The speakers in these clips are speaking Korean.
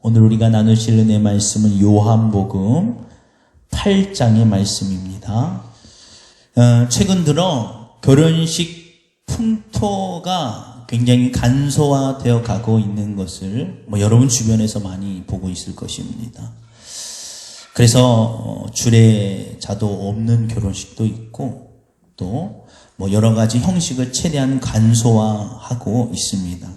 오늘 우리가 나누실 은혜 말씀은 요한복음 8장의 말씀입니다. 최근 들어 결혼식 풍토가 굉장히 간소화되어 가고 있는 것을 여러분 주변에서 많이 보고 있을 것입니다. 그래서 주례자도 없는 결혼식도 있고 또 여러 가지 형식을 최대한 간소화하고 있습니다.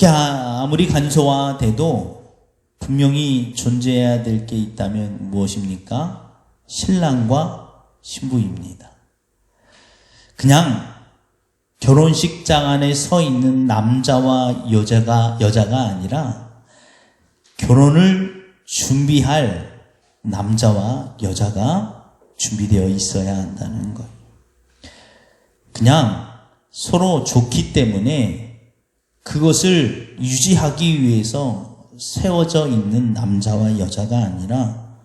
아무리 간소화돼도 분명히 존재해야 될 게 있다면 무엇입니까? 신랑과 신부입니다. 그냥 결혼식장 안에 서 있는 남자와 여자가 아니라 결혼을 준비할 남자와 여자가 준비되어 있어야 한다는 거예요. 그냥 서로 좋기 때문에 그것을 유지하기 위해서 세워져 있는 남자와 여자가 아니라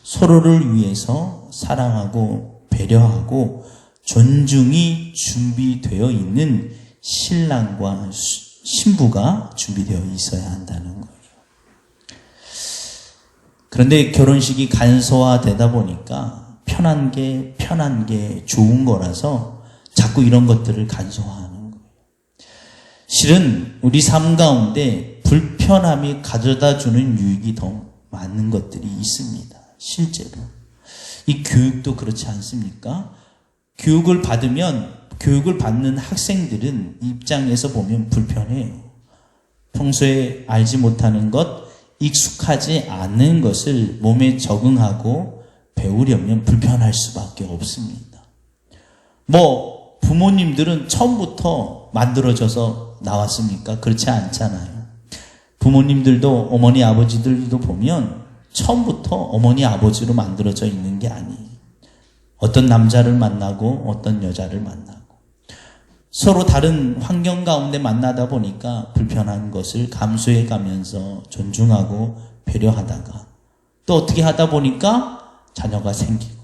서로를 위해서 사랑하고 배려하고 존중이 준비되어 있는 신랑과 신부가 준비되어 있어야 한다는 거예요. 그런데 결혼식이 간소화되다 보니까 편한 게 좋은 거라서 자꾸 이런 것들을 간소화하는 거예요. 실은 우리 삶 가운데 불편함이 가져다 주는 유익이 더 많은 것들이 있습니다. 실제로. 이 교육도 그렇지 않습니까? 교육을 받는 학생들은 입장에서 보면 불편해요. 평소에 알지 못하는 것, 익숙하지 않은 것을 몸에 적응하고 배우려면 불편할 수밖에 없습니다. 부모님들은 처음부터 만들어져서 나왔습니까? 그렇지 않잖아요. 부모님들도 어머니 아버지들도 보면 처음부터 어머니 아버지로 만들어져 있는 게 아니에요. 어떤 남자를 만나고 어떤 여자를 만나고 서로 다른 환경 가운데 만나다 보니까 불편한 것을 감수해 가면서 존중하고 배려하다가 또 어떻게 하다 보니까 자녀가 생기고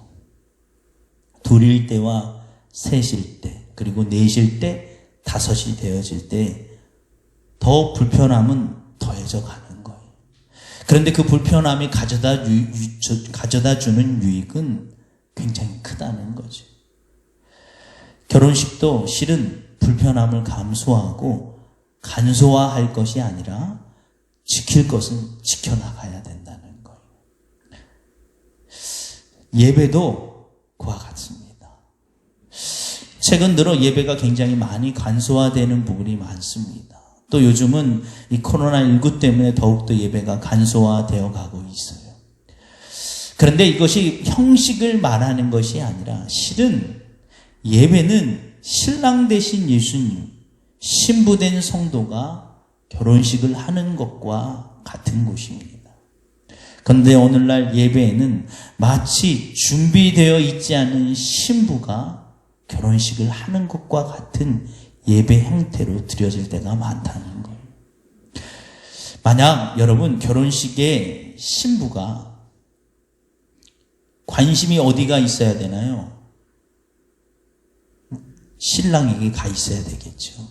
둘일 때와 셋일 때 그리고 넷일 때 다섯이 되어질 때 더 불편함은 더해져 가는 거예요. 그런데 그 불편함이 가져다 주는 유익은 굉장히 크다는 거죠. 결혼식도 실은 불편함을 감수하고 간소화할 것이 아니라 지킬 것은 지켜나가야 된다는 거예요. 예배도 그와 같습니다. 최근 들어 예배가 굉장히 많이 간소화되는 부분이 많습니다. 또 요즘은 이 코로나19 때문에 더욱더 예배가 간소화되어 가고 있어요. 그런데 이것이 형식을 말하는 것이 아니라 실은 예배는 신랑 대신 예수님, 신부된 성도가 결혼식을 하는 것과 같은 곳입니다. 그런데 오늘날 예배에는 마치 준비되어 있지 않은 신부가 결혼식을 하는 것과 같은 예배 형태로 드려질 때가 많다는 거예요. 만약 여러분 결혼식에 신부가 관심이 어디가 있어야 되나요? 신랑에게 가 있어야 되겠죠.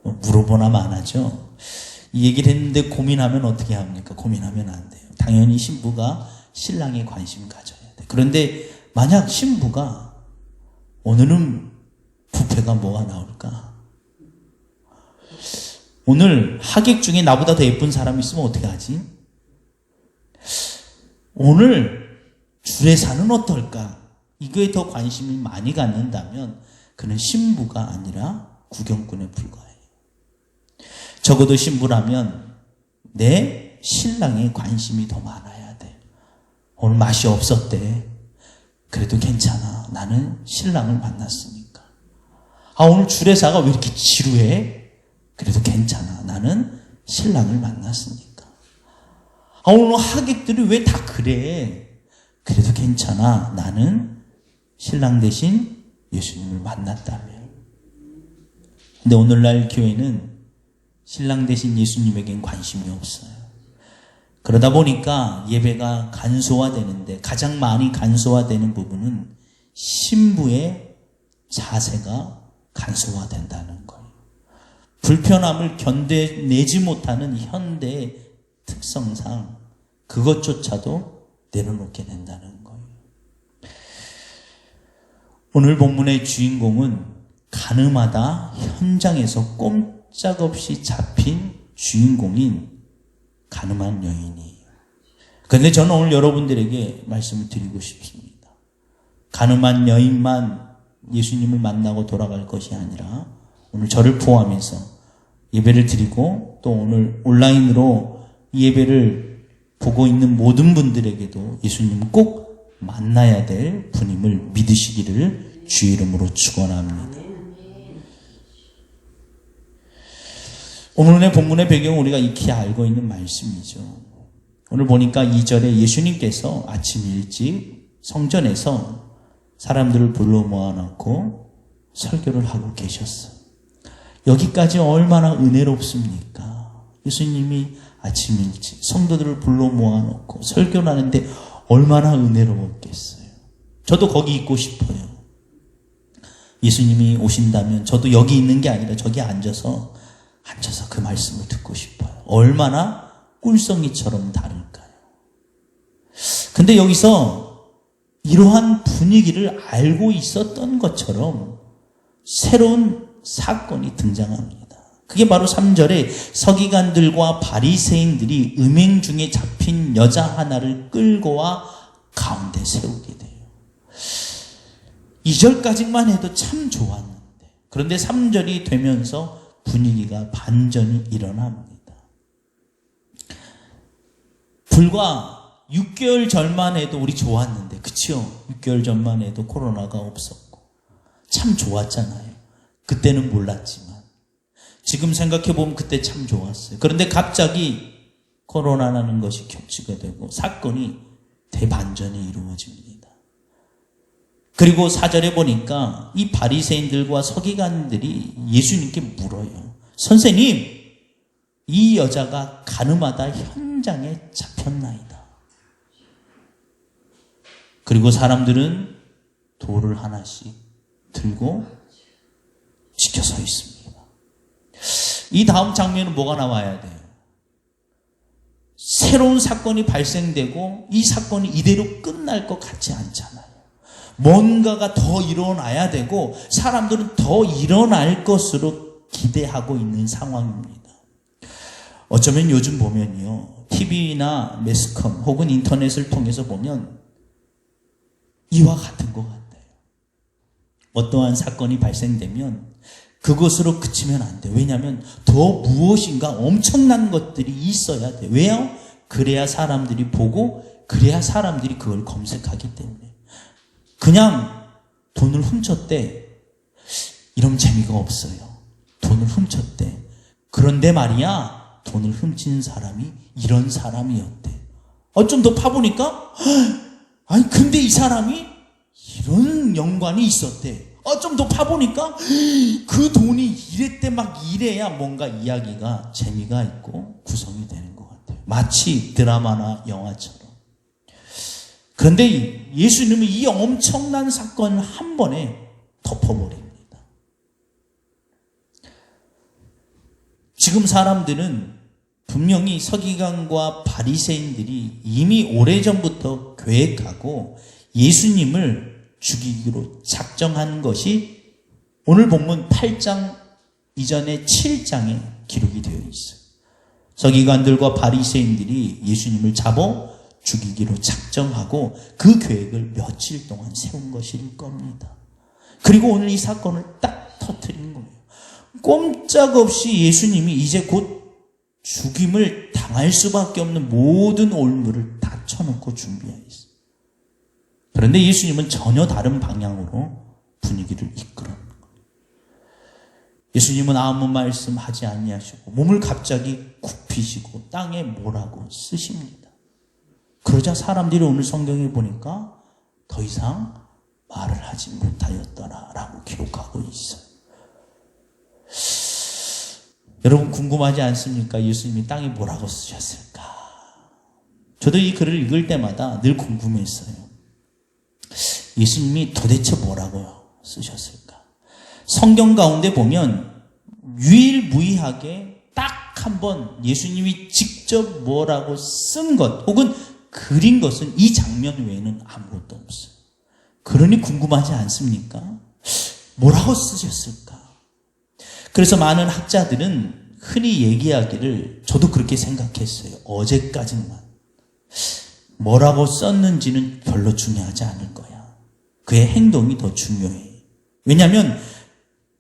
물어보나 마나죠. 이 얘기를 했는데 고민하면 어떻게 합니까? 고민하면 안 돼요. 당연히 신부가 신랑에 관심 가져야 돼요. 그런데 만약 신부가 오늘은 뷔페가 뭐가 나올까? 오늘 하객 중에 나보다 더 예쁜 사람이 있으면 어떻게 하지? 오늘 주례사는 어떨까? 이거에 더 관심이 많이 갖는다면 그는 신부가 아니라 구경꾼에 불과해요. 적어도 신부라면 내 신랑에 관심이 더 많아야 돼. 오늘 맛이 없었대. 그래도 괜찮아. 나는 신랑을 만났으니까. 오늘 주례사가 왜 이렇게 지루해? 그래도 괜찮아. 나는 신랑을 만났으니까. 오늘 하객들이 왜 다 그래? 그래도 괜찮아. 나는 신랑 대신 예수님을 만났다며. 근데 오늘날 교회는 신랑 대신 예수님에겐 관심이 없어요. 그러다 보니까 예배가 간소화되는데 가장 많이 간소화되는 부분은 신부의 자세가 간소화된다는 거예요. 불편함을 견뎌내지 못하는 현대의 특성상 그것조차도 내려놓게 된다는 거예요. 오늘 본문의 주인공은 가늠하다 현장에서 꼼짝없이 잡힌 주인공인 가늠한 여인이에요. 그런데 저는 오늘 여러분들에게 말씀을 드리고 싶습니다. 가늠한 여인만 예수님을 만나고 돌아갈 것이 아니라 오늘 저를 포함해서 예배를 드리고 또 오늘 온라인으로 예배를 보고 있는 모든 분들에게도 예수님은 꼭 만나야 될 분임을 믿으시기를 주의 이름으로 축원합니다. 오늘의 본문의 배경은 우리가 익히 알고 있는 말씀이죠. 오늘 보니까 2절에 예수님께서 아침 일찍 성전에서 사람들을 불러 모아놓고 설교를 하고 계셨어요. 여기까지 얼마나 은혜롭습니까? 예수님이 아침 일찍 성도들을 불러 모아놓고 설교를 하는데 얼마나 은혜로웠겠어요. 저도 거기 있고 싶어요. 예수님이 오신다면 저도 여기 있는 게 아니라 저기 앉아서 그 말씀을 듣고 싶어요. 얼마나 꿀송이처럼 다를까요? 근데 여기서 이러한 분위기를 알고 있었던 것처럼 새로운 사건이 등장합니다. 그게 바로 3절에 서기관들과 바리새인들이 음행 중에 잡힌 여자 하나를 끌고 와 가운데 세우게 돼요. 2절까지만 해도 참 좋았는데 그런데 3절이 되면서 분위기가 반전이 일어납니다. 불과 6개월 전만 해도 우리 좋았는데, 그치요? 6개월 전만 해도 코로나가 없었고 참 좋았잖아요. 그때는 몰랐지만 지금 생각해보면 그때 참 좋았어요. 그런데 갑자기 코로나라는 것이 겹치게 되고 사건이 대반전이 이루어집니다. 그리고 4절에 보니까 이 바리새인들과 서기관들이 예수님께 물어요. 선생님, 이 여자가 가늠하다 현장에 잡혔나이다. 그리고 사람들은 돌을 하나씩 들고 지켜서 있습니다. 이 다음 장면은 뭐가 나와야 돼요? 새로운 사건이 발생되고 이 사건이 이대로 끝날 것 같지 않잖아요. 뭔가가 더 일어나야 되고 사람들은 더 일어날 것으로 기대하고 있는 상황입니다. 어쩌면 요즘 보면요, TV나 매스컴 혹은 인터넷을 통해서 보면 이와 같은 것 같아요. 어떠한 사건이 발생되면 그것으로 그치면 안 돼요. 왜냐하면 더 무엇인가 엄청난 것들이 있어야 돼요. 왜요? 그래야 사람들이 보고 그래야 사람들이 그걸 검색하기 때문에. 그냥 돈을 훔쳤대. 이런 재미가 없어요. 돈을 훔쳤대. 그런데 말이야, 돈을 훔친 사람이 이런 사람이었대. 좀 더 파보니까 아니 근데 이 사람이 이런 연관이 있었대. 좀 더 파보니까 그 돈이 이랬대. 막 이래야 뭔가 이야기가 재미가 있고 구성이 되는 것 같아요. 마치 드라마나 영화처럼. 그런데 예수님은 이 엄청난 사건을 한 번에 덮어버립니다. 지금 사람들은 분명히 서기관과 바리새인들이 이미 오래전부터 계획하고 예수님을 죽이기로 작정한 것이 오늘 본문 8장 이전에 7장에 기록이 되어 있어요. 서기관들과 바리새인들이 예수님을 잡아 죽이기로 작정하고 그 계획을 며칠 동안 세운 것일 겁니다. 그리고 오늘 이 사건을 딱 터뜨린 거예요. 꼼짝없이 예수님이 이제 곧 죽임을 당할 수밖에 없는 모든 올무를 다 쳐놓고 준비해 있어요. 그런데 예수님은 전혀 다른 방향으로 분위기를 이끌어낸 거예요. 예수님은 아무 말씀하지 아니하시고 몸을 갑자기 굽히시고 땅에 뭐라고 쓰십니다. 그러자 사람들이 오늘 성경에 보니까 더 이상 말을 하지 못하였더라라고 기록하고 있어요. 여러분 궁금하지 않습니까? 예수님이 땅에 뭐라고 쓰셨을까? 저도 이 글을 읽을 때마다 늘 궁금했어요. 예수님이 도대체 뭐라고 쓰셨을까? 성경 가운데 보면 유일무이하게 딱 한 번 예수님이 직접 뭐라고 쓴 것 혹은 그린 것은 이 장면 외에는 아무것도 없어요. 그러니 궁금하지 않습니까? 뭐라고 쓰셨을까? 그래서 많은 학자들은 흔히 얘기하기를, 저도 그렇게 생각했어요. 어제까지만. 뭐라고 썼는지는 별로 중요하지 않을 거야. 그의 행동이 더 중요해. 왜냐하면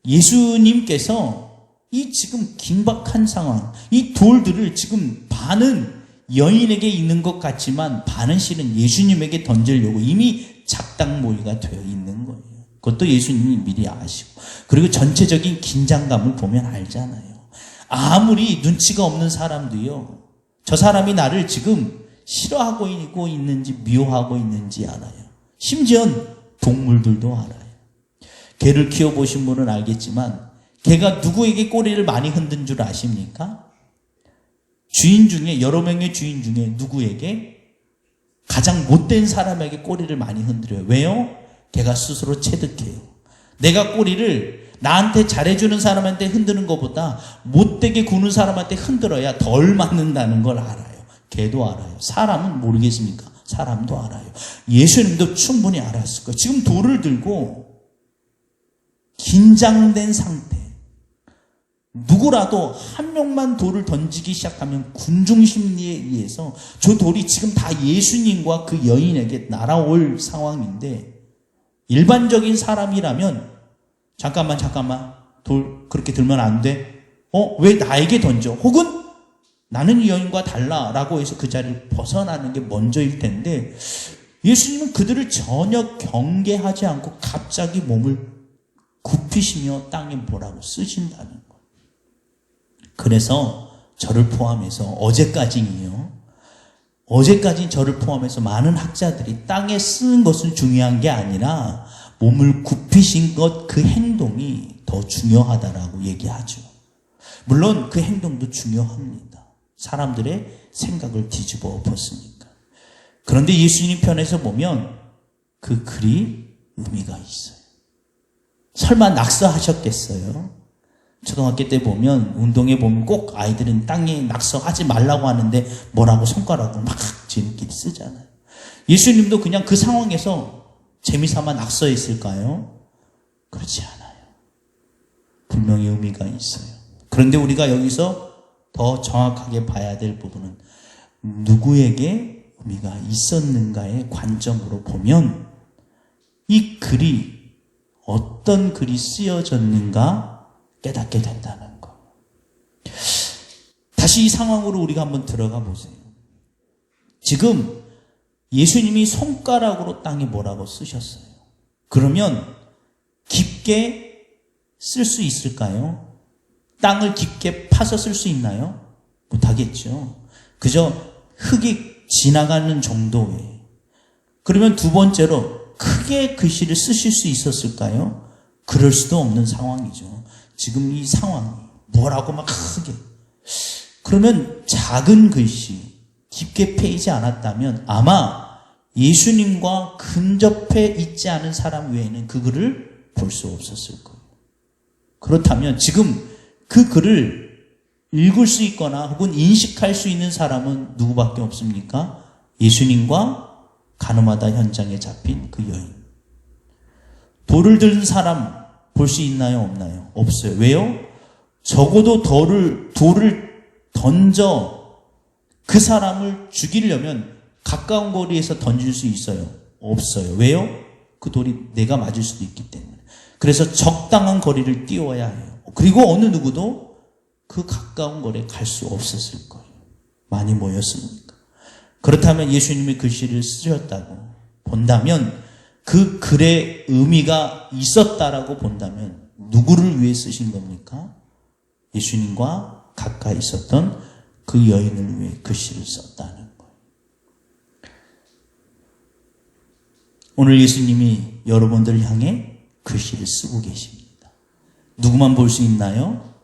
예수님께서 이 지금 긴박한 상황, 이 돌들을 지금 반은 여인에게 있는 것 같지만 반은 실은 예수님에게 던지려고 이미 작당모의가 되어 있는 거예요. 그것도 예수님이 미리 아시고, 그리고 전체적인 긴장감을 보면 알잖아요. 아무리 눈치가 없는 사람도요, 저 사람이 나를 지금 싫어하고 있는지 미워하고 있는지 알아요. 심지어 동물들도 알아요. 개를 키워보신 분은 알겠지만 개가 누구에게 꼬리를 많이 흔든 줄 아십니까? 주인 중에, 여러 명의 주인 중에 누구에게? 가장 못된 사람에게 꼬리를 많이 흔들어요. 왜요? 개가 스스로 체득해요. 내가 꼬리를 나한테 잘해주는 사람한테 흔드는 것보다 못되게 구는 사람한테 흔들어야 덜 맞는다는 걸 알아요. 개도 알아요. 사람은 모르겠습니까? 사람도 알아요. 예수님도 충분히 알았을 거예요. 지금 돌을 들고 긴장된 상태, 누구라도 한 명만 돌을 던지기 시작하면 군중심리에 의해서 저 돌이 지금 다 예수님과 그 여인에게 날아올 상황인데, 일반적인 사람이라면 잠깐만 돌 그렇게 들면 안 돼. 왜 나에게 던져? 혹은 나는 이 여인과 달라라고 해서 그 자리를 벗어나는 게 먼저일 텐데, 예수님은 그들을 전혀 경계하지 않고 갑자기 몸을 굽히시며 땅에 뭐라고 쓰신다는 거예요. 그래서 저를 포함해서 어제까지는 저를 포함해서 많은 학자들이 땅에 쓰는 것은 중요한 게 아니라 몸을 굽히신 것, 그 행동이 더 중요하다라고 얘기하죠. 물론 그 행동도 중요합니다. 사람들의 생각을 뒤집어 엎었으니까. 그런데 예수님 편에서 보면 그 글이 의미가 있어요. 설마 낙서하셨겠어요? 초등학교 때 보면, 운동회 보면 꼭 아이들은 땅에 낙서하지 말라고 하는데 뭐라고 손가락으로 막 재밌게 쓰잖아요. 예수님도 그냥 그 상황에서 재미삼아 낙서했을까요? 그렇지 않아요. 분명히 의미가 있어요. 그런데 우리가 여기서 더 정확하게 봐야 될 부분은 누구에게 의미가 있었는가의 관점으로 보면 이 글이 어떤 글이 쓰여졌는가 깨닫게 된다는 것. 다시 이 상황으로 우리가 한번 들어가 보세요. 지금 예수님이 손가락으로 땅에 뭐라고 쓰셨어요. 그러면 깊게 쓸 수 있을까요? 땅을 깊게 파서 쓸 수 있나요? 못하겠죠. 그저 흙이 지나가는 정도에. 그러면 두 번째로 크게 글씨를 쓰실 수 있었을까요? 그럴 수도 없는 상황이죠. 지금 이 상황이 뭐라고 막 크게. 그러면 작은 글씨, 깊게 패이지 않았다면 아마 예수님과 근접해 있지 않은 사람 외에는 그 글을 볼 수 없었을 거예요. 그렇다면 지금 그 글을 읽을 수 있거나 혹은 인식할 수 있는 사람은 누구밖에 없습니까? 예수님과 가늠하다 현장에 잡힌 그 여인. 돌을 든 사람 볼 수 있나요? 없나요? 없어요. 왜요? 적어도 돌을 던져 그 사람을 죽이려면 가까운 거리에서 던질 수 있어요? 없어요. 왜요? 그 돌이 내가 맞을 수도 있기 때문에. 그래서 적당한 거리를 띄워야 해요. 그리고 어느 누구도 그 가까운 거리에 갈 수 없었을 거예요. 많이 모였으니까. 그렇다면 예수님이 글씨를 쓰셨다고 본다면, 그 글의 의미가 있었다라고 본다면 누구를 위해 쓰신 겁니까? 예수님과 가까이 있었던 그 여인을 위해 글씨를 썼다는 거예요. 오늘 예수님이 여러분들을 향해 글씨를 쓰고 계십니다. 누구만 볼 수 있나요?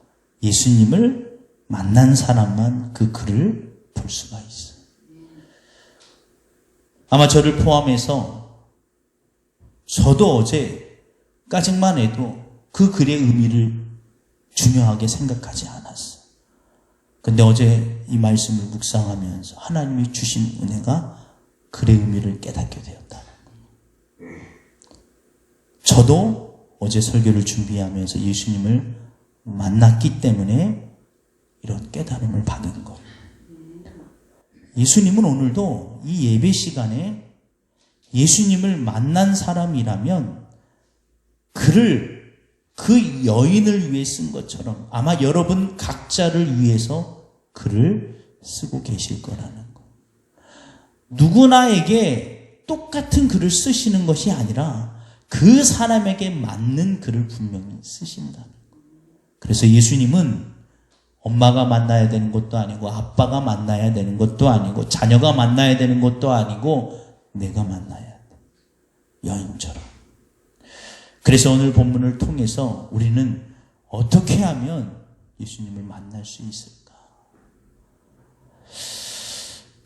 예수님을 만난 사람만 그 글을 볼 수가 있어요. 아마 저를 포함해서 저도 어제까지만 해도 그 글의 의미를 중요하게 생각하지 않았어. 근데 어제 이 말씀을 묵상하면서 하나님이 주신 은혜가 글의 의미를 깨닫게 되었다는 거예요. 저도 어제 설교를 준비하면서 예수님을 만났기 때문에 이런 깨달음을 받은 거예요. 예수님은 오늘도 이 예배 시간에 예수님을 만난 사람이라면 그를 그 여인을 위해 쓴 것처럼 아마 여러분 각자를 위해서 글을 쓰고 계실 거라는 거. 누구나에게 똑같은 글을 쓰시는 것이 아니라 그 사람에게 맞는 글을 분명히 쓰신다는 거. 그래서 예수님은 엄마가 만나야 되는 것도 아니고 아빠가 만나야 되는 것도 아니고 자녀가 만나야 되는 것도 아니고 내가 만나야 돼. 여인처럼. 그래서 오늘 본문을 통해서 우리는 어떻게 하면 예수님을 만날 수 있을까?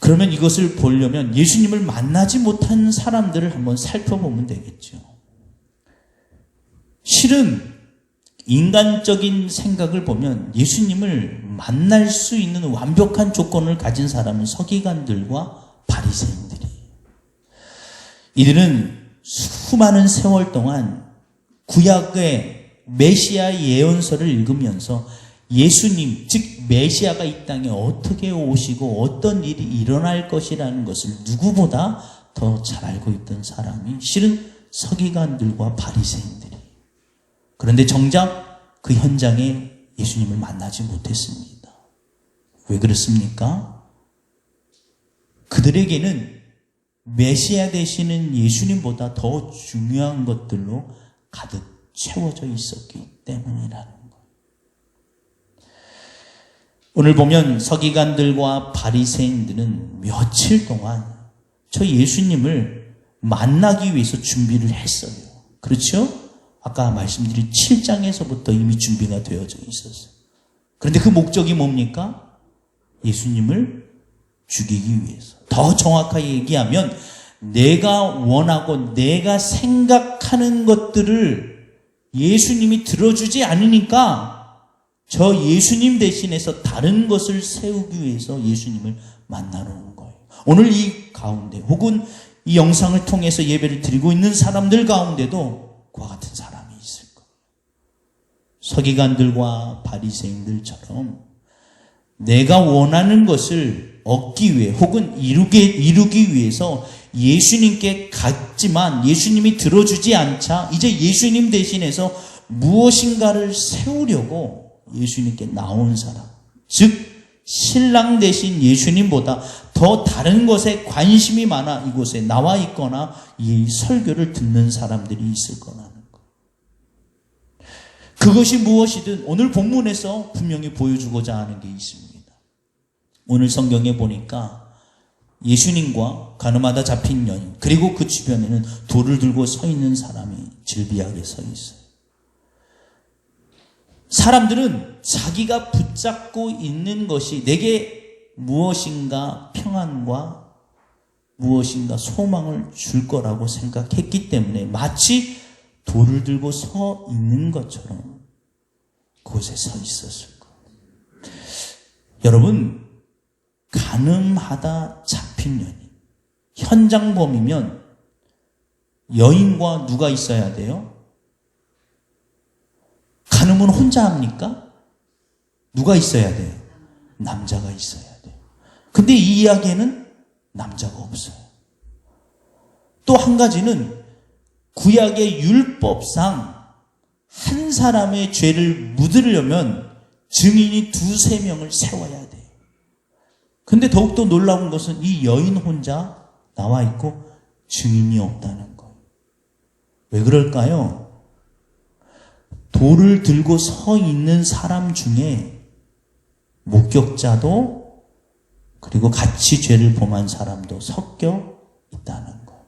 그러면 이것을 보려면 예수님을 만나지 못한 사람들을 한번 살펴보면 되겠죠. 실은 인간적인 생각을 보면 예수님을 만날 수 있는 완벽한 조건을 가진 사람은 서기관들과 바리새인들이에요. 이들은 수많은 세월 동안 구약의 메시아 예언서를 읽으면서 예수님, 즉 메시아가 이 땅에 어떻게 오시고 어떤 일이 일어날 것이라는 것을 누구보다 더 잘 알고 있던 사람이 실은 서기관들과 바리새인들이에요. 그런데 정작 그 현장에 예수님을 만나지 못했습니다. 왜 그렇습니까? 그들에게는 메시아 되시는 예수님보다 더 중요한 것들로 가득 채워져 있었기 때문이라는 것. 오늘 보면 서기관들과 바리새인들은 며칠 동안 저 예수님을 만나기 위해서 준비를 했어요. 그렇죠? 아까 말씀드린 7장에서부터 이미 준비가 되어져 있었어요. 그런데 그 목적이 뭡니까? 예수님을 죽이기 위해서. 더 정확하게 얘기하면 내가 원하고 내가 생각하는 것들을 예수님이 들어주지 않으니까 저 예수님 대신해서 다른 것을 세우기 위해서 예수님을 만나러 온 거예요. 오늘 이 가운데 혹은 이 영상을 통해서 예배를 드리고 있는 사람들 가운데도 그와 같은 사람이 있을 거예요. 서기관들과 바리새인들처럼 내가 원하는 것을 얻기 위해 혹은 이루기 위해서 예수님께 갔지만 예수님이 들어주지 않자 이제 예수님 대신해서 무엇인가를 세우려고 예수님께 나온 사람, 즉 신랑 대신 예수님보다 더 다른 것에 관심이 많아 이곳에 나와 있거나 이 설교를 듣는 사람들이 있을 거라는 것. 그것이 무엇이든 오늘 본문에서 분명히 보여주고자 하는 게 있습니다. 오늘 성경에 보니까 예수님과 가늠하다 잡힌 여인 그리고 그 주변에는 돌을 들고 서 있는 사람이 질비하게 서 있어요. 사람들은 자기가 붙잡고 있는 것이 내게 무엇인가 평안과 무엇인가 소망을 줄 거라고 생각했기 때문에 마치 돌을 들고 서 있는 것처럼 그곳에 서 있었을 거예요. 여러분, 가늠하다 잡힌 여인, 현장범이면 여인과 누가 있어야 돼요? 가늠은 혼자 합니까? 누가 있어야 돼요? 남자가 있어야 돼요. 근데 이 이야기에는 남자가 없어요. 또 한 가지는 구약의 율법상 한 사람의 죄를 묻으려면 증인이 2-3명을 세워야 돼요. 근데 더욱더 놀라운 것은 이 여인 혼자 나와 있고 증인이 없다는 거예요. 왜 그럴까요? 돌을 들고 서 있는 사람 중에 목격자도 그리고 같이 죄를 범한 사람도 섞여 있다는 거예요.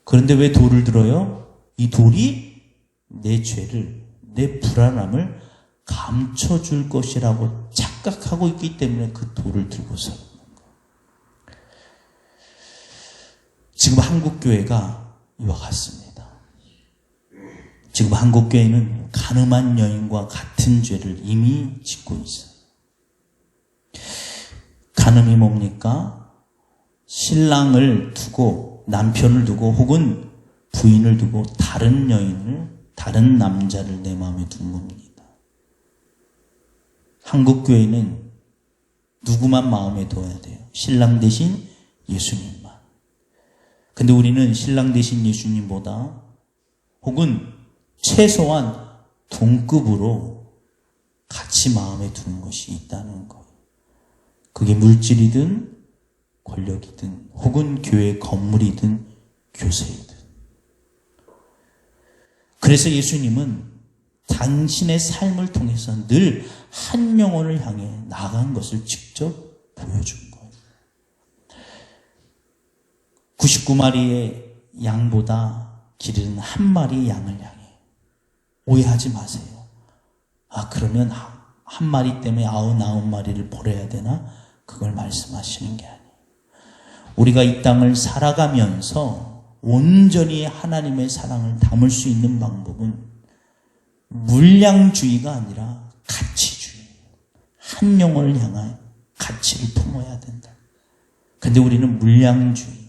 그런데 왜 돌을 들어요? 이 돌이 내 죄를, 내 불안함을 감춰줄 것이라고 착각하고 있기 때문에 그 돌을 들고 서 있는 거예요. 지금 한국교회가 이와 같습니다. 지금 한국교회는 간음한 여인과 같은 죄를 이미 짓고 있어요. 간음이 뭡니까? 신랑을 두고, 남편을 두고, 혹은 부인을 두고 다른 여인을, 다른 남자를 내 마음에 둔 겁니다. 한국교회는 누구만 마음에 둬야 돼요? 신랑 대신 예수님만. 근데 우리는 신랑 대신 예수님보다 혹은 최소한 동급으로 같이 마음에 두는 것이 있다는 거예요. 그게 물질이든 권력이든 혹은 교회 건물이든 교세이든. 그래서 예수님은 당신의 삶을 통해서 늘 한 영혼을 향해 나아간 것을 직접 보여준 거예요. 99마리의 양보다 기른 한 마리의 양을 향해. 오해하지 마세요. 그러면 한 마리 때문에 99마리를 버려야 되나? 그걸 말씀하시는 게 아니에요. 우리가 이 땅을 살아가면서 온전히 하나님의 사랑을 담을 수 있는 방법은 물량주의가 아니라 가치주의. 한 영혼을 향한 가치를 품어야 된다. 근데 우리는 물량주의,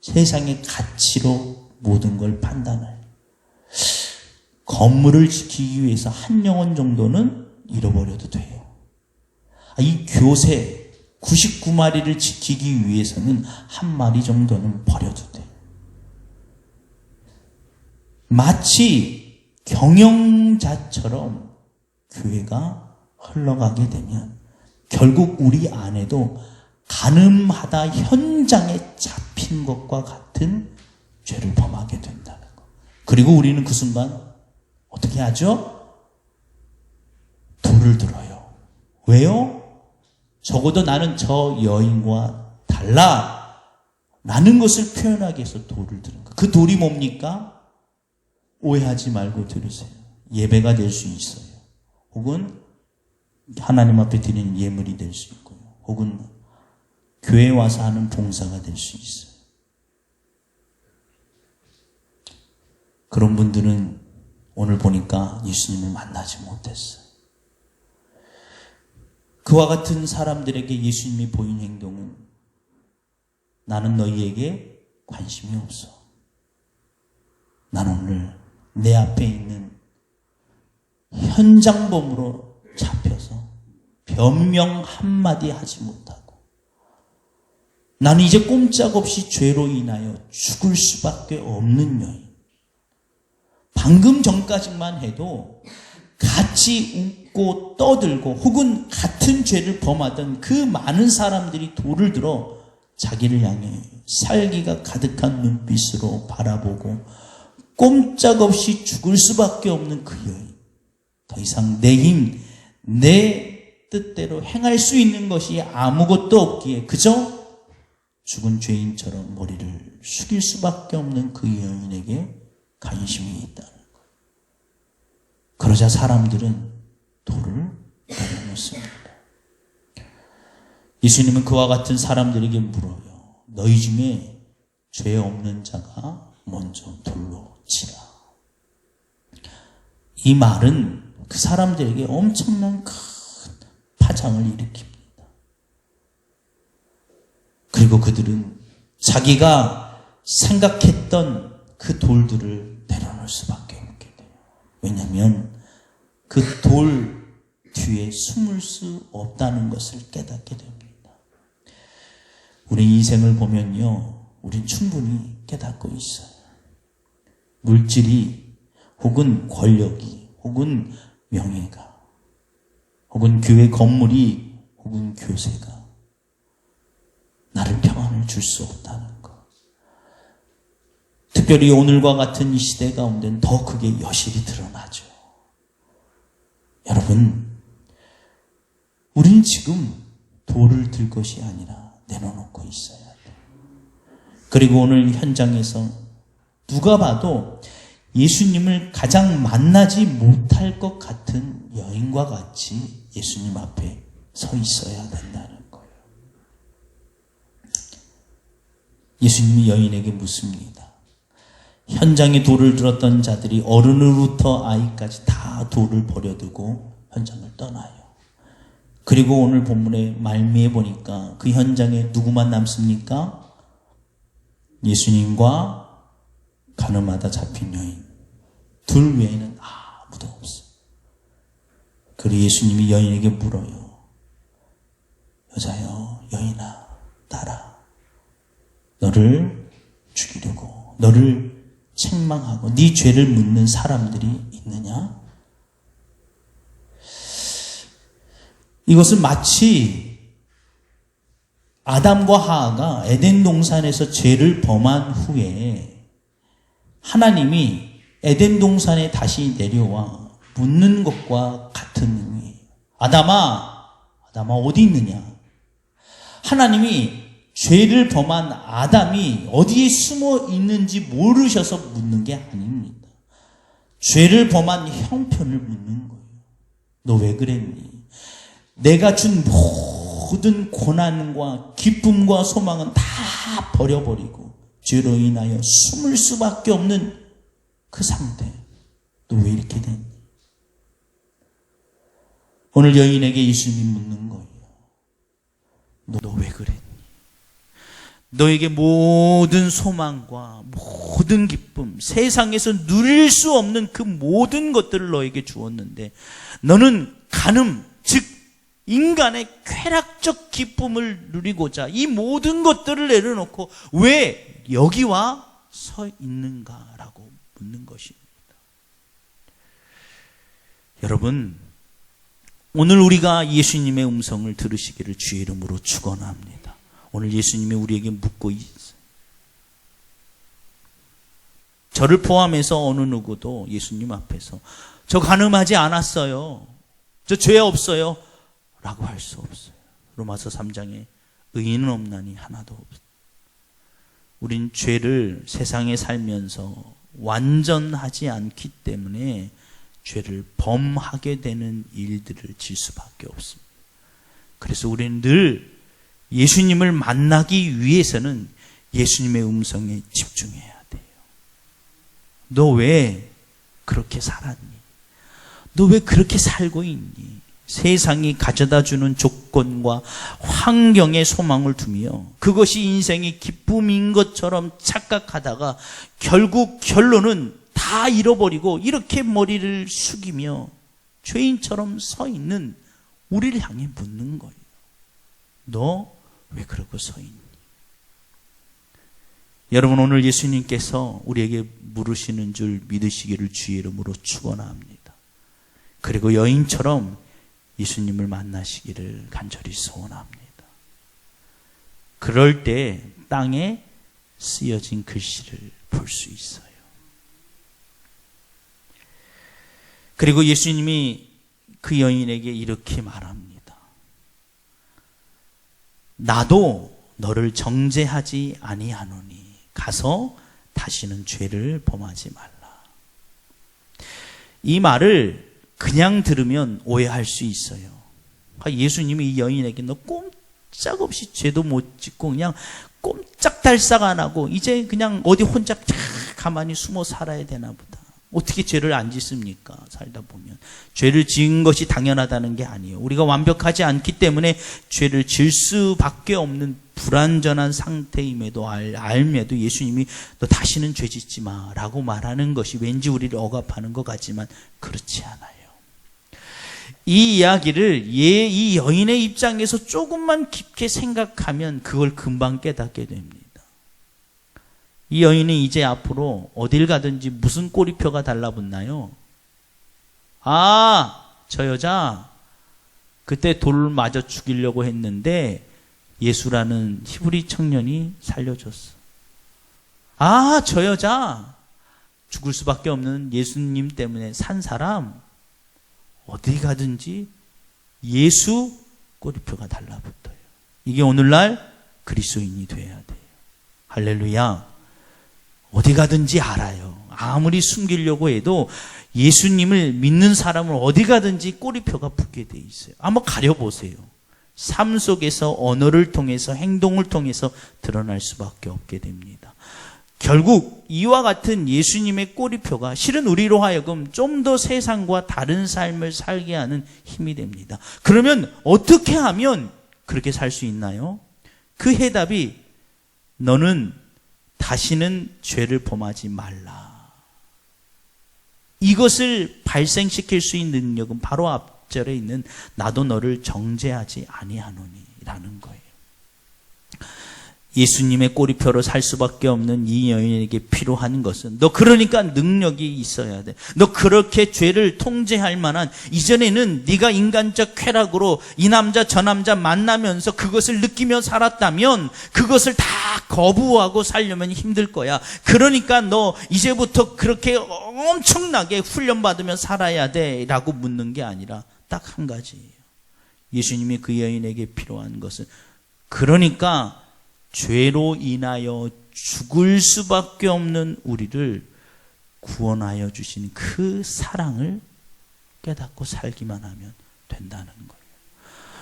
세상의 가치로 모든 걸 판단해요. 건물을 지키기 위해서 한 영혼 정도는 잃어버려도 돼요. 이 교세 99마리를 지키기 위해서는 한 마리 정도는 버려도 돼요. 마치 경영자처럼 교회가 흘러가게 되면 결국 우리 안에도 간음하다 현장에 잡힌 것과 같은 죄를 범하게 된다는 것. 그리고 우리는 그 순간 어떻게 하죠? 돌을 들어요. 왜요? 적어도 나는 저 여인과 달라 라는 것을 표현하기 위해서 돌을 드는 것. 그 돌이 뭡니까? 오해하지 말고 들으세요. 예배가 될 수 있어요. 혹은 하나님 앞에 드리는 예물이 될 수 있고요. 혹은 교회에 와서 하는 봉사가 될 수 있어요. 그런 분들은 오늘 보니까 예수님을 만나지 못했어요. 그와 같은 사람들에게 예수님이 보인 행동은 나는 너희에게 관심이 없어. 난 오늘 내 앞에 있는 현장범으로 잡혀서 변명 한마디 하지 못하고 나는 이제 꼼짝없이 죄로 인하여 죽을 수밖에 없는 여인. 방금 전까지만 해도 같이 웃고 떠들고 혹은 같은 죄를 범하던 그 많은 사람들이 돌을 들어 자기를 향해 살기가 가득한 눈빛으로 바라보고 꼼짝없이 죽을 수밖에 없는 그 여인. 더 이상 내 힘, 내 뜻대로 행할 수 있는 것이 아무것도 없기에 그저 죽은 죄인처럼 머리를 숙일 수밖에 없는 그 여인에게 관심이 있다는 것. 그러자 사람들은 돌을 내려놓습니다. 예수님은 그와 같은 사람들에게 물어요. 너희 중에 죄 없는 자가 먼저 돌로 치라. 이 말은 그 사람들에게 엄청난 큰 파장을 일으킵니다. 그리고 그들은 자기가 생각했던 그 돌들을 내려놓을 수밖에 없게 돼요. 왜냐하면 그 돌 뒤에 숨을 수 없다는 것을 깨닫게 됩니다. 우리 인생을 보면요, 우린 충분히 깨닫고 있어요. 물질이 혹은 권력이 혹은 명예가 혹은 교회 건물이 혹은 교세가 나를 평안을 줄 수 없다는 것. 특별히 오늘과 같은 이 시대 가운데는 더 크게 여실히 드러나죠. 여러분, 우리는 지금 돌을 들 것이 아니라 내려놓고 있어야 돼요. 그리고 오늘 현장에서 누가 봐도 예수님을 가장 만나지 못할 것 같은 여인과 같이 예수님 앞에 서 있어야 된다는 거예요. 예수님이 여인에게 묻습니다. 현장에 돌을 들었던 자들이 어른으로부터 아이까지 다 돌을 버려두고 현장을 떠나요. 그리고 오늘 본문에 말미에 보니까 그 현장에 누구만 남습니까? 예수님과 가늠하다 잡힌 여인. 둘 외에는 아무도 없어요. 그리고 예수님이 여인에게 물어요. 여자여, 여인아, 따라. 너를 죽이려고, 너를 책망하고 네 죄를 묻는 사람들이 있느냐? 이것은 마치 아담과 하하가 에덴 동산에서 죄를 범한 후에 하나님이 에덴 동산에 다시 내려와 묻는 것과 같은 의미예요. 아담아 어디 있느냐? 하나님이 죄를 범한 아담이 어디에 숨어 있는지 모르셔서 묻는 게 아닙니다. 죄를 범한 형편을 묻는 거예요. 너 왜 그랬니? 내가 준 모든 고난과 기쁨과 소망은 다 버려버리고 죄로 인하여 숨을 수밖에 없는 그 상태. 너 왜 이렇게 됐니? 오늘 여인에게 예수님이 묻는 거예요. 너 왜 그랬니? 너에게 모든 소망과 모든 기쁨, 세상에서 누릴 수 없는 그 모든 것들을 너에게 주었는데 너는 간음, 즉 인간의 쾌락적 기쁨을 누리고자 이 모든 것들을 내려놓고 왜 여기 와 서 있는가라고 묻는 것입니다. 여러분, 오늘 우리가 예수님의 음성을 들으시기를 주의 이름으로 축원합니다. 오늘 예수님이 우리에게 묻고 있어요. 저를 포함해서 어느 누구도 예수님 앞에서 저 간음하지 않았어요, 저 죄 없어요 라고 할 수 없어요. 로마서 3장에 의인은 없나니 하나도 없어요. 우린 죄를 세상에 살면서 완전하지 않기 때문에 죄를 범하게 되는 일들을 질 수밖에 없습니다. 그래서 우리는 늘 예수님을 만나기 위해서는 예수님의 음성에 집중해야 돼요. 너 왜 그렇게 살았니? 너 왜 그렇게 살고 있니? 세상이 가져다주는 조건과 환경에 소망을 두며 그것이 인생의 기쁨인 것처럼 착각하다가 결국 결론은 다 잃어버리고 이렇게 머리를 숙이며 죄인처럼 서 있는 우리를 향해 묻는 거예요. 너 왜 그러고 서 있니? 여러분, 오늘 예수님께서 우리에게 물으시는 줄 믿으시기를 주의 이름으로 축원합니다. 그리고 여인처럼 예수님을 만나시기를 간절히 소원합니다. 그럴 때 땅에 쓰여진 글씨를 볼 수 있어요. 그리고 예수님이 그 여인에게 이렇게 말합니다. 나도 너를 정죄하지 아니하노니 가서 다시는 죄를 범하지 말라. 이 말을 그냥 들으면 오해할 수 있어요. 예수님이 이 여인에게 너 꼼짝없이 죄도 못 짓고 그냥 꼼짝달싹 안 하고 이제 그냥 어디 혼자 가만히 숨어 살아야 되나 보다. 어떻게 죄를 안 짓습니까? 살다 보면. 죄를 지은 것이 당연하다는 게 아니에요. 우리가 완벽하지 않기 때문에 죄를 질 수밖에 없는 불완전한 상태임에도 알매도 예수님이 너 다시는 죄 짓지 마라고 말하는 것이 왠지 우리를 억압하는 것 같지만 그렇지 않아요. 이 이야기를 이 여인의 입장에서 조금만 깊게 생각하면 그걸 금방 깨닫게 됩니다. 이 여인이 이제 앞으로 어딜 가든지 무슨 꼬리표가 달라붙나요? 저 여자 그때 돌 맞아 죽이려고 했는데 예수라는 히브리 청년이 살려줬어. 저 여자 죽을 수밖에 없는 예수님 때문에 산 사람 어디 가든지 예수 꼬리표가 달라붙어요. 이게 오늘날 그리스도인이 돼야 돼요. 할렐루야. 어디 가든지 알아요. 아무리 숨기려고 해도 예수님을 믿는 사람은 어디 가든지 꼬리표가 붙게 돼 있어요. 한번 가려보세요. 삶 속에서 언어를 통해서 행동을 통해서 드러날 수밖에 없게 됩니다. 결국 이와 같은 예수님의 꼬리표가 실은 우리로 하여금 좀 더 세상과 다른 삶을 살게 하는 힘이 됩니다. 그러면 어떻게 하면 그렇게 살 수 있나요? 그 해답이 너는 다시는 죄를 범하지 말라. 이것을 발생시킬 수 있는 능력은 바로 앞절에 있는 나도 너를 정죄하지 아니하노니 라는 거예요. 예수님의 꼬리표로 살 수밖에 없는 이 여인에게 필요한 것은 너 그러니까 능력이 있어야 돼. 너 그렇게 죄를 통제할 만한 이전에는 네가 인간적 쾌락으로 이 남자 저 남자 만나면서 그것을 느끼며 살았다면 그것을 다 거부하고 살려면 힘들 거야. 그러니까 너 이제부터 그렇게 엄청나게 훈련받으며 살아야 돼 라고 묻는 게 아니라 딱 한 가지예요. 예수님이 그 여인에게 필요한 것은 그러니까 죄로 인하여 죽을 수밖에 없는 우리를 구원하여 주신 그 사랑을 깨닫고 살기만 하면 된다는 거예요.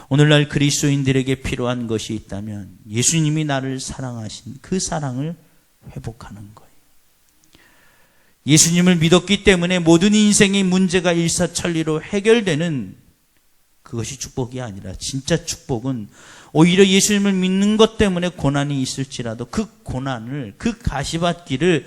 오늘날 그리스도인들에게 필요한 것이 있다면 예수님이 나를 사랑하신 그 사랑을 회복하는 거예요. 예수님을 믿었기 때문에 모든 인생의 문제가 일사천리로 해결되는 그것이 축복이 아니라 진짜 축복은 오히려 예수님을 믿는 것 때문에 고난이 있을지라도 그 고난을, 그 가시밭길을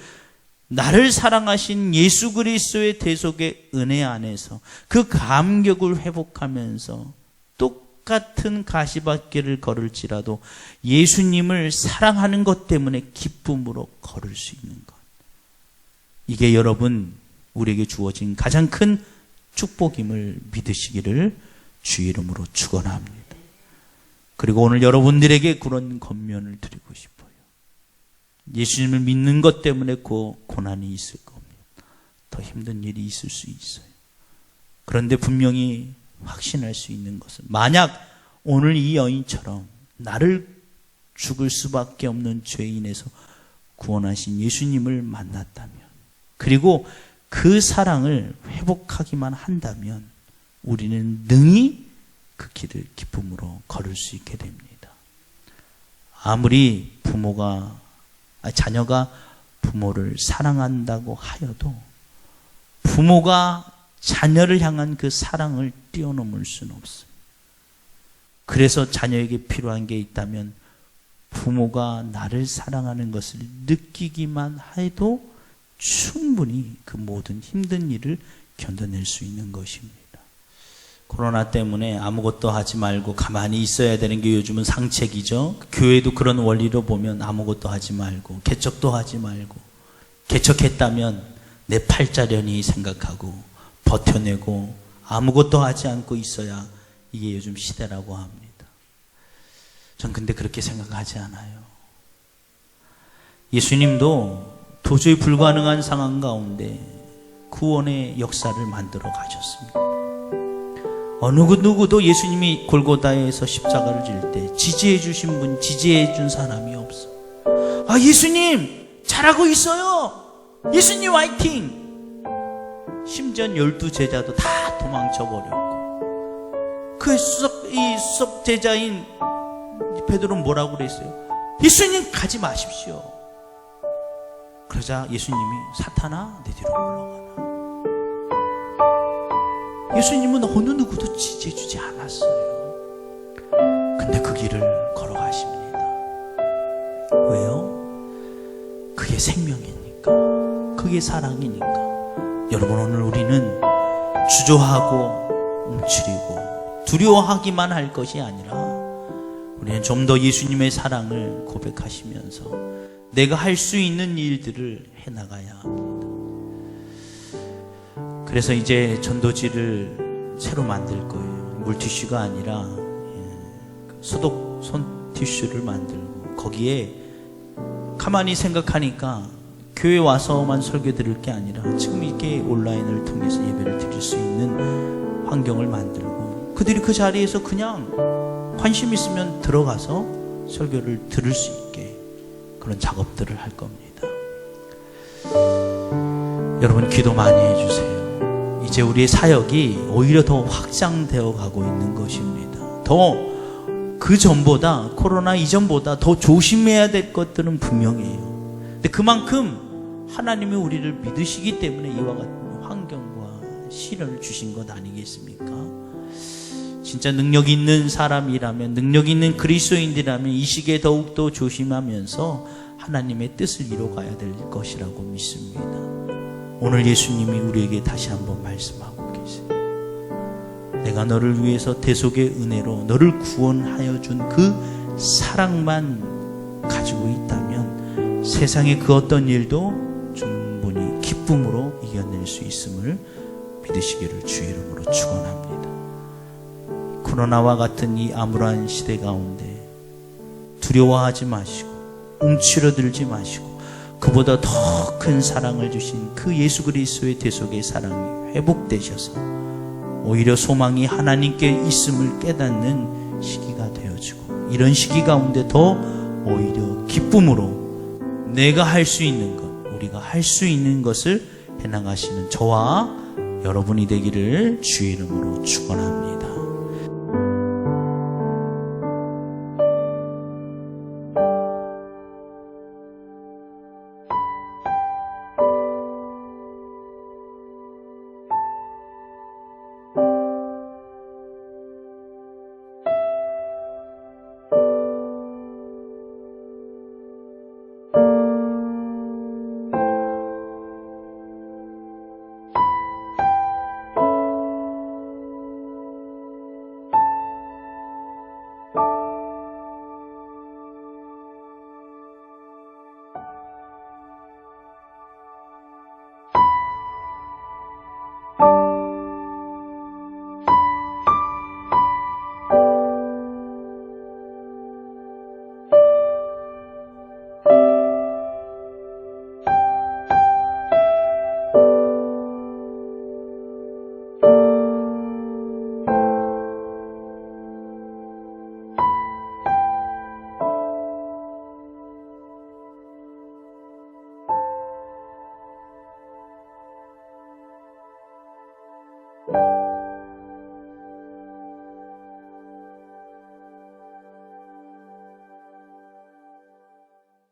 나를 사랑하신 예수 그리스도의 대속의 은혜 안에서 그 감격을 회복하면서 똑같은 가시밭길을 걸을지라도 예수님을 사랑하는 것 때문에 기쁨으로 걸을 수 있는 것. 이게 여러분 우리에게 주어진 가장 큰 축복임을 믿으시기를 주 이름으로 축원합니다. 그리고 오늘 여러분들에게 그런 권면을 드리고 싶어요. 예수님을 믿는 것 때문에 고난이 있을 겁니다. 더 힘든 일이 있을 수 있어요. 그런데 분명히 확신할 수 있는 것은 만약 오늘 이 여인처럼 나를 죽을 수밖에 없는 죄인에서 구원하신 예수님을 만났다면 그리고 그 사랑을 회복하기만 한다면 우리는 능히 그 길을 기쁨으로 걸을 수 있게 됩니다. 아무리 자녀가 부모를 사랑한다고 하여도 부모가 자녀를 향한 그 사랑을 뛰어넘을 수는 없습니다. 그래서 자녀에게 필요한 게 있다면 부모가 나를 사랑하는 것을 느끼기만 해도 충분히 그 모든 힘든 일을 견뎌낼 수 있는 것입니다. 코로나 때문에 아무것도 하지 말고 가만히 있어야 되는 게 요즘은 상책이죠. 교회도 그런 원리로 보면 아무것도 하지 말고 개척도 하지 말고 개척했다면 내 팔자련이 생각하고 버텨내고 아무것도 하지 않고 있어야 이게 요즘 시대라고 합니다. 전 근데 그렇게 생각하지 않아요. 예수님도 도저히 불가능한 상황 가운데 구원의 역사를 만들어 가셨습니다. 어느 누구도 예수님이 골고다에서 십자가를 질 때 지지해 주신 분, 지지해 준 사람이 없어. 아, 예수님 잘하고 있어요. 예수님 화이팅. 심지어 12제자도 다 도망쳐 버렸고 그 수석 제자인 베드로는 뭐라고 그랬어요? 예수님 가지 마십시오. 그러자 예수님이 사탄아 내 뒤로 물러가라. 예수님은 어느 누구도 지지해주지 않았어요. 근데 그 길을 걸어가십니다. 왜요? 그게 생명이니까, 그게 사랑이니까. 여러분, 오늘 우리는 주저하고 움츠리고 두려워하기만 할 것이 아니라 우리는 좀 더 예수님의 사랑을 고백하시면서 내가 할 수 있는 일들을 해나가야 합니다. 그래서 이제 전도지를 새로 만들 거예요. 물티슈가 아니라 소독 손티슈를 만들고 거기에 가만히 생각하니까 교회 와서만 설교 드릴 게 아니라 지금 이렇게 온라인을 통해서 예배를 드릴 수 있는 환경을 만들고 그들이 그 자리에서 그냥 관심 있으면 들어가서 설교를 들을 수 있게 그런 작업들을 할 겁니다. 여러분 기도 많이 해주세요. 이제 우리의 사역이 오히려 더 확장되어 가고 있는 것입니다. 더 그 전보다 코로나 이전보다 더 조심해야 될 것들은 분명해요. 근데 그만큼 하나님이 우리를 믿으시기 때문에 이와 같은 환경과 시련을 주신 것 아니겠습니까? 진짜 능력 있는 사람이라면, 능력 있는 그리스도인이라면 이 시기에 더욱더 조심하면서 하나님의 뜻을 이뤄가야 될 것이라고 믿습니다. 오늘 예수님이 우리에게 다시 한번 말씀하고 계세요. 내가 너를 위해서 대속의 은혜로 너를 구원하여 준 그 사랑만 가지고 있다면 세상의 그 어떤 일도 충분히 기쁨으로 이겨낼 수 있음을 믿으시기를 주의 이름으로 축원합니다. 코로나와 같은 이 암울한 시대 가운데 두려워하지 마시고 움츠러들지 마시고 그보다 더 큰 사랑을 주신 그 예수 그리스도의 대속의 사랑이 회복되셔서 오히려 소망이 하나님께 있음을 깨닫는 시기가 되어지고 이런 시기 가운데 더 오히려 기쁨으로 내가 할 수 있는 것, 우리가 할 수 있는 것을 해나가시는 저와 여러분이 되기를 주의 이름으로 축원합니다. you.